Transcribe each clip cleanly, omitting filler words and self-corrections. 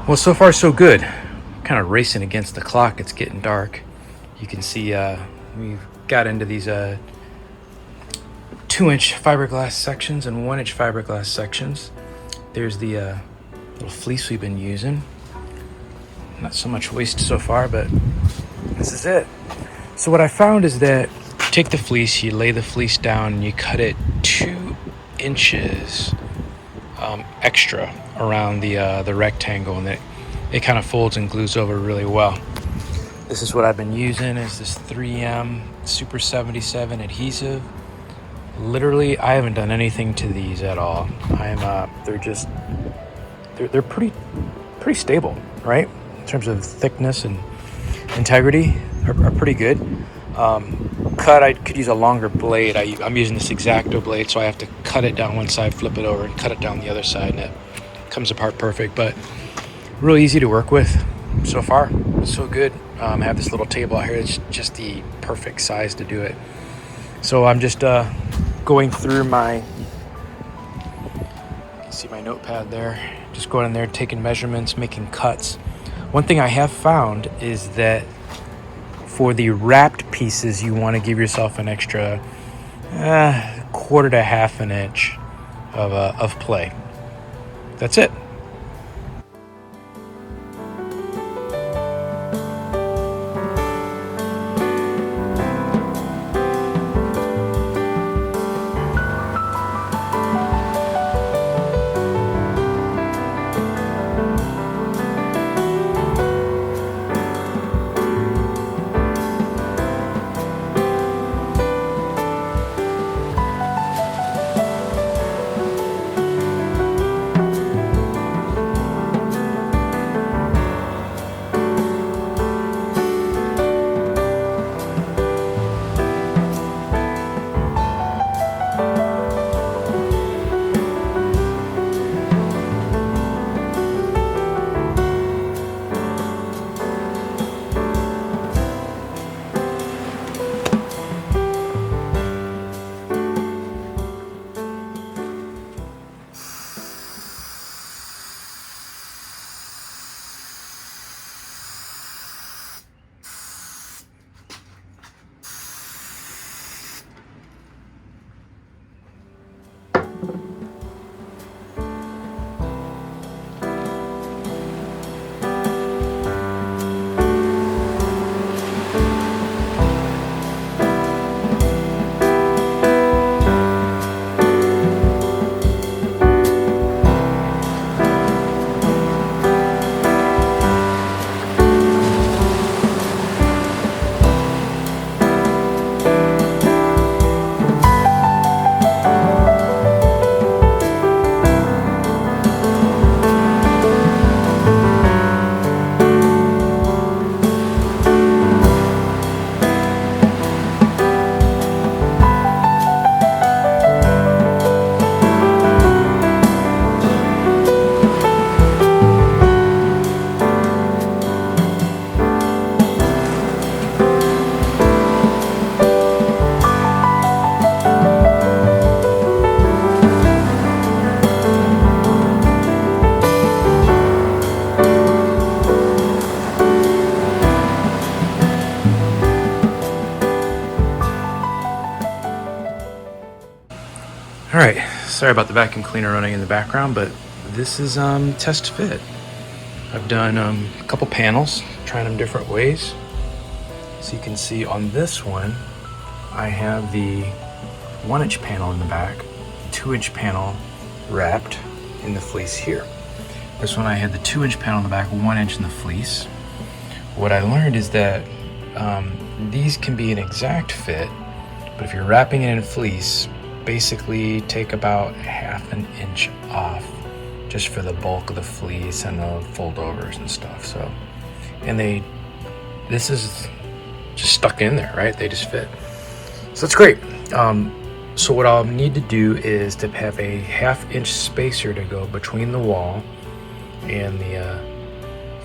Well, so far so good. Kind of racing against the clock. It's getting dark. You can see we've got into these 2-inch fiberglass sections and 1-inch fiberglass sections. There's the little fleece we've been using. Not so much waste so far, but this is it. So what I found is that you take the fleece, you lay the fleece down, and you cut it 2 inches extra around the rectangle, and it kind of folds and glues over really well. This is what I've been using, is this 3M Super 77 adhesive. Literally, I haven't done anything to these at all. They're pretty stable, right? In terms of thickness and integrity, are pretty good. Cut, I could use a longer blade. I'm using this X-Acto blade, so I have to cut it down one side, flip it over, and cut it down the other side, and it comes apart perfect. But really easy to work with so far. So good. I have this little table out here. It's just the perfect size to do it. So I'm just going through you can see my notepad there. Just going in there, taking measurements, making cuts. One thing I have found is that for the wrapped pieces, you want to give yourself an extra 1/4 to 1/2 inch of play. That's it. All right, sorry about the vacuum cleaner running in the background, but this is test fit. I've done a couple panels, trying them different ways. So you can see on this one, I have the 1-inch panel in the back, 2-inch panel wrapped in the fleece here. This one I had the 2-inch panel in the back, 1 inch in the fleece. What I learned is that these can be an exact fit, but if you're wrapping it in fleece, basically take about 1/2 inch off just for the bulk of the fleece and the foldovers and stuff. So, and this is just stuck in there, right? They just fit. So that's great. So what I'll need to do is to have a 1/2 inch spacer to go between the wall and the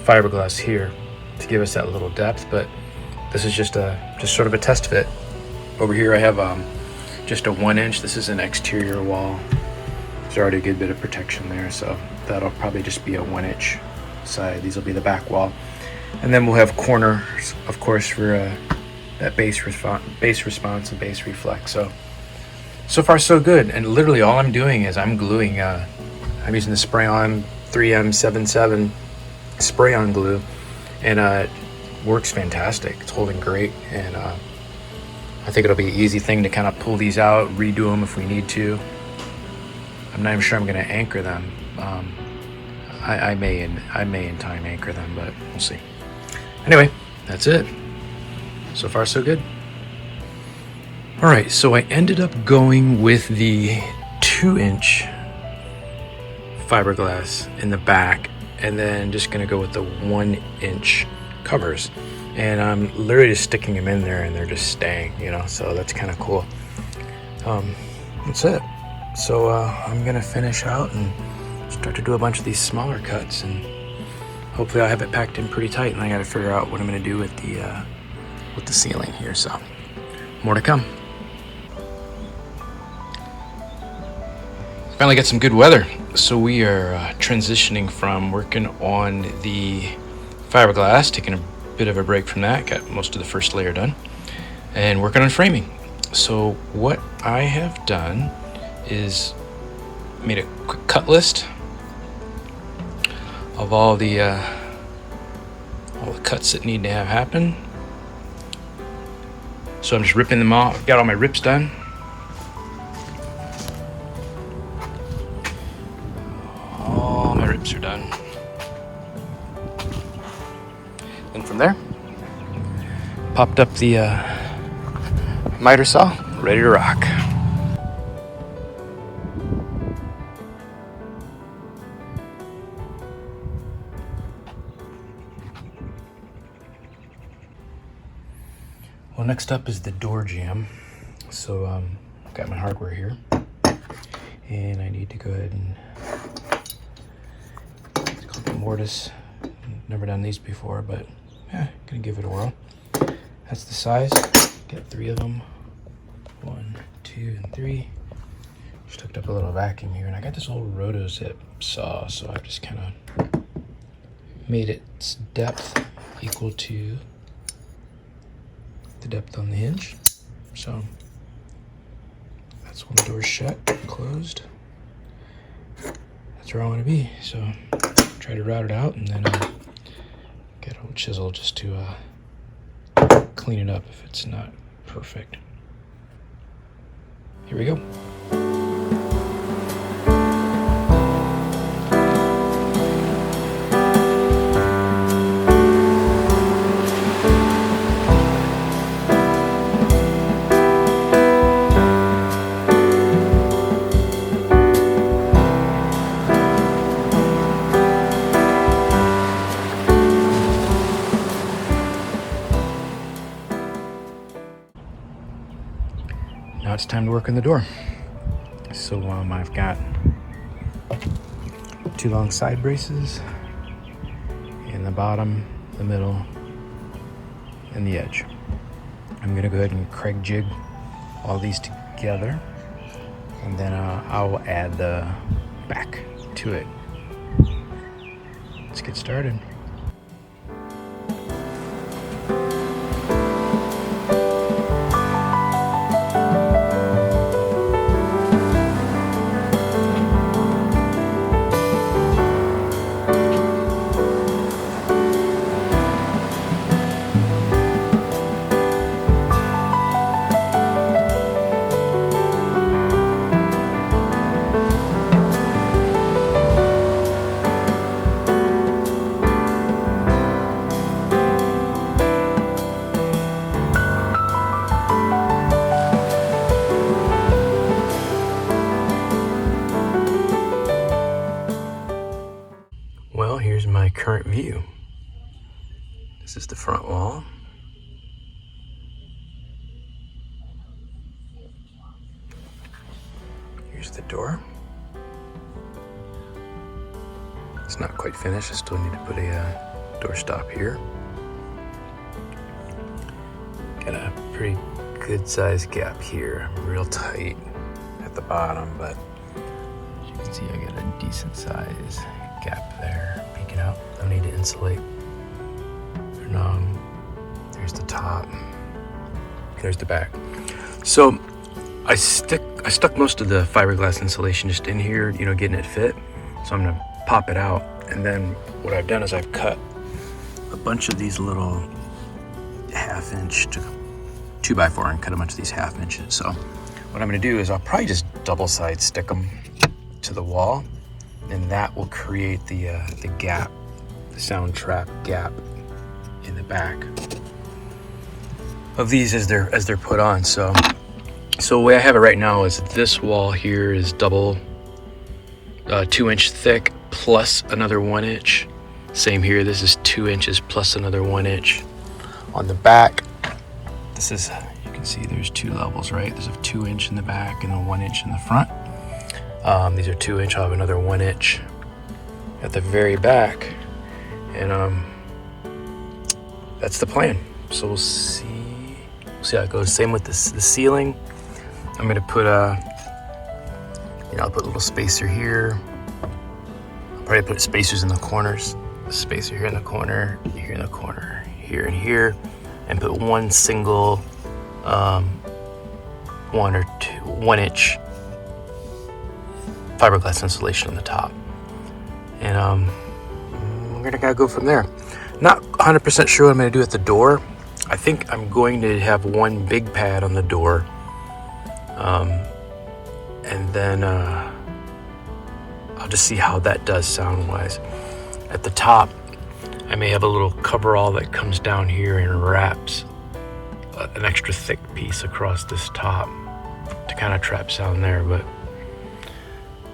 fiberglass here to give us that little depth. But this is just sort of a test fit. Over here I have just a 1 inch. This is an exterior wall. There's already a good bit of protection there, so that'll probably just be a 1 inch side. These will be the back wall. And then we'll have corners, of course, for that bass response and bass reflex. So far so good. And literally all I'm doing is I'm gluing, I'm using the spray-on 3M77 spray-on glue, and it works fantastic. It's holding great, and I think it'll be an easy thing to kind of pull these out, redo them if we need to. I'm not even sure I'm going to anchor them. I may in time anchor them, but we'll see. Anyway, that's it. So far so good. All right, so I ended up going with the 2-inch fiberglass in the back, and then just gonna go with the 1-inch covers. And I'm literally just sticking them in there and they're just staying, you know, so that's kind of cool. That's it. So I'm gonna finish out and start to do a bunch of these smaller cuts, and hopefully I'll have it packed in pretty tight, and I gotta figure out what I'm gonna do with the ceiling here, so more to come. Finally got some good weather, so we are transitioning from working on the fiberglass, taking a bit of a break from that, got most of the first layer done, and working on framing. So what I have done is made a quick cut list of all the cuts that need to have happen. So I'm just ripping them off. Got all my rips done. All my rips are done. And from there, popped up the miter saw, ready to rock. Well, next up is the door jamb. So I've got my hardware here, and I need to go ahead and it's called the mortise. Never done these before, but yeah, gonna give it a whirl. That's the size. Get 3 of them. 1, 2, and 3. Just hooked up a little vacuum here, and I got this old rotozip saw, so I've just kind of made its depth equal to the depth on the hinge. So that's when the door's shut and closed. That's where I want to be. So try to route it out, and then get a little chisel just to clean it up if it's not perfect. Here we go. Now it's time to work on the door. So I've got 2 long side braces in the bottom, the middle, and the edge. I'm gonna go ahead and Craig jig all these together, and then I'll add the back to it. Let's get started. Well, here's my current view. This is the front wall. Here's the door. It's not quite finished. I still need to put a door stop here. Got a pretty good sized gap here, real tight at the bottom, but as you can see, I got a decent size gap there peeking out. Don't need insulate. And there's the top. There's the back. So I stuck most of the fiberglass insulation just in here, you know, getting it fit. So I'm gonna pop it out, and then what I've done is I've cut a bunch of these little 1/2 inch to 2x4 and cut a bunch of these 1/2 inches. So what I'm gonna do is I'll probably just double side stick them to the wall, and that will create the gap, the sound trap gap in the back of these as they're put on. So the way I have it right now is this wall here is double 2-inch thick plus another 1 inch. Same here, this is 2 inches plus another 1 inch. On the back, this is, you can see there's 2 levels, right? There's a 2 inch in the back and a 1 inch in the front. These are 2 inch, I'll have another 1 inch at the very back. And that's the plan. So we'll see how it goes. Same with the ceiling. I'm gonna put I'll put a little spacer here. I'll probably put spacers in the corners. A spacer here in the corner, here in the corner, here and here, and put one single 1 inch fiberglass insulation on the top. And we're gonna go from there. Not 100% sure what I'm gonna do at the door. I think I'm going to have one big pad on the door. And then I'll just see how that does sound-wise. At the top, I may have a little coverall that comes down here and wraps an extra thick piece across this top to kind of trap sound there. But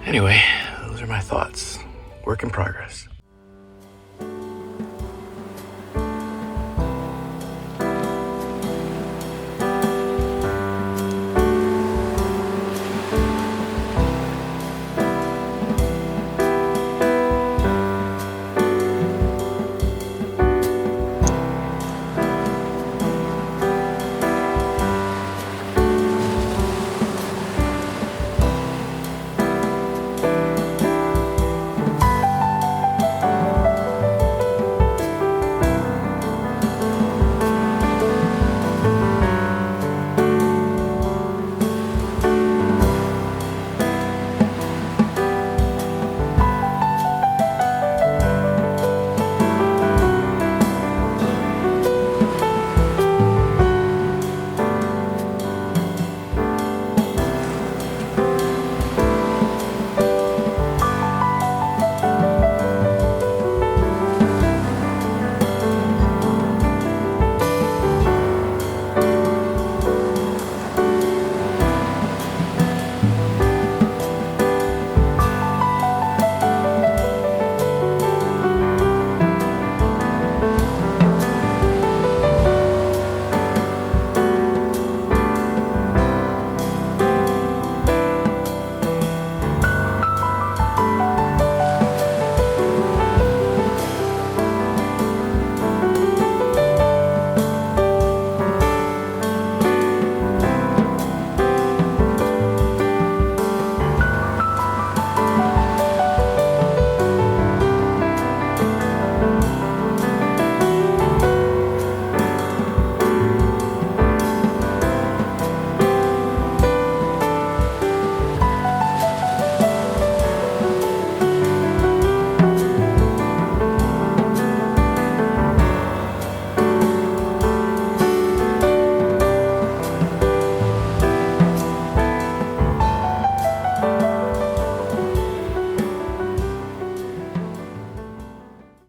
anyway, those are my thoughts. Work in progress.